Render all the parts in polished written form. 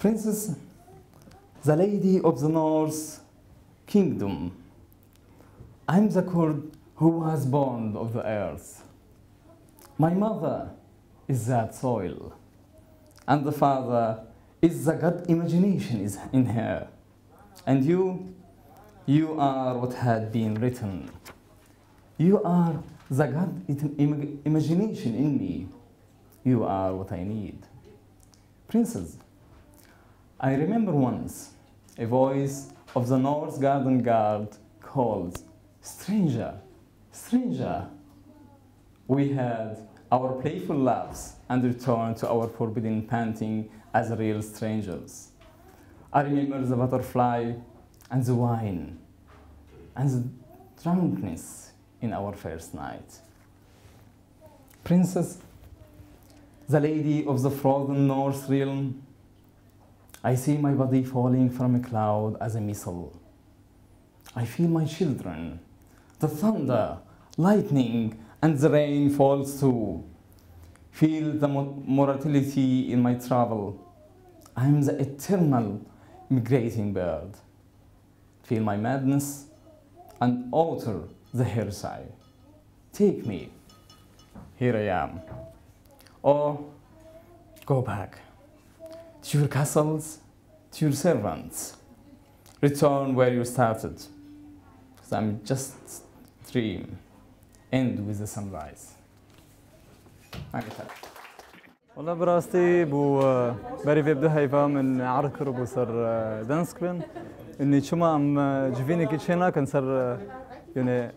Princess, the lady of the North Kingdom. I'm the Kurd who was born of the earth. My mother is that soil, and the father is the God imagination is in her. And you are what had been written. You are the God imagination in me. You are what I need. Princess, I remember once a voice of the North Garden Guard called, "Stranger, stranger." We had our playful laughs and returned to our forbidden panting as real strangers. I remember the butterfly and the wine and the drunkenness in our first night. Princess, the lady of the frozen north realm, I see my body falling from a cloud as a missile. I feel my children, the thunder, lightning, and the rain falls too. Feel the mortality in my travel. I am the eternal migrating bird. Feel my madness and alter the hillside. Take me. Here I am. Or go back to your castles, to your servants. Return where you started. Because I'm just dream. End with the sunrise. والله براستي بو بري في بدو هيفا من عركر بوسر دانسك بن إني شما أم جفيني كيشينا كان سر يعني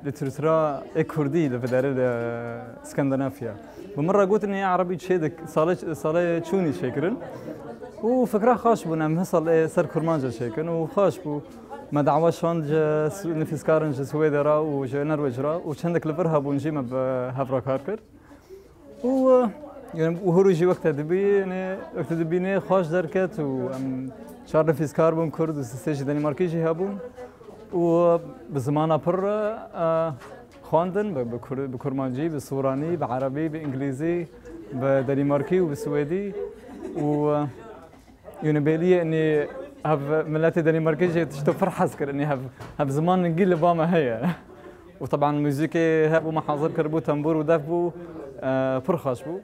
لترترا كردي لفدار اسكندنافيا بمرة قلت إني عربي شيدك صالة شوني شكرن وفكرة خاش بو نعم هصل سر كرمانجا شكرن وخاش بو ما دعواش هونج نفس كارنج سويدرا وجنروجرا وشندك لبرها بونجيما بهافرا كاركر و يعني وهروجي وقت دبيني خوش دركت و شارل فيز كاربون كرد وستيج دنماركيجي هابون وبزمانه بر خواندن بكرمانجي بالسوراني بعربي بانجليزي بدنماركي وبسويدي و يعني بالي اني هاف ملاتي دنماركيجي تشتو فرحه سكر اني هاف زمان نقيل باما هي وطبعا الموسيقى هابو محاضر كربو تنبور ودافبو فرخاش بو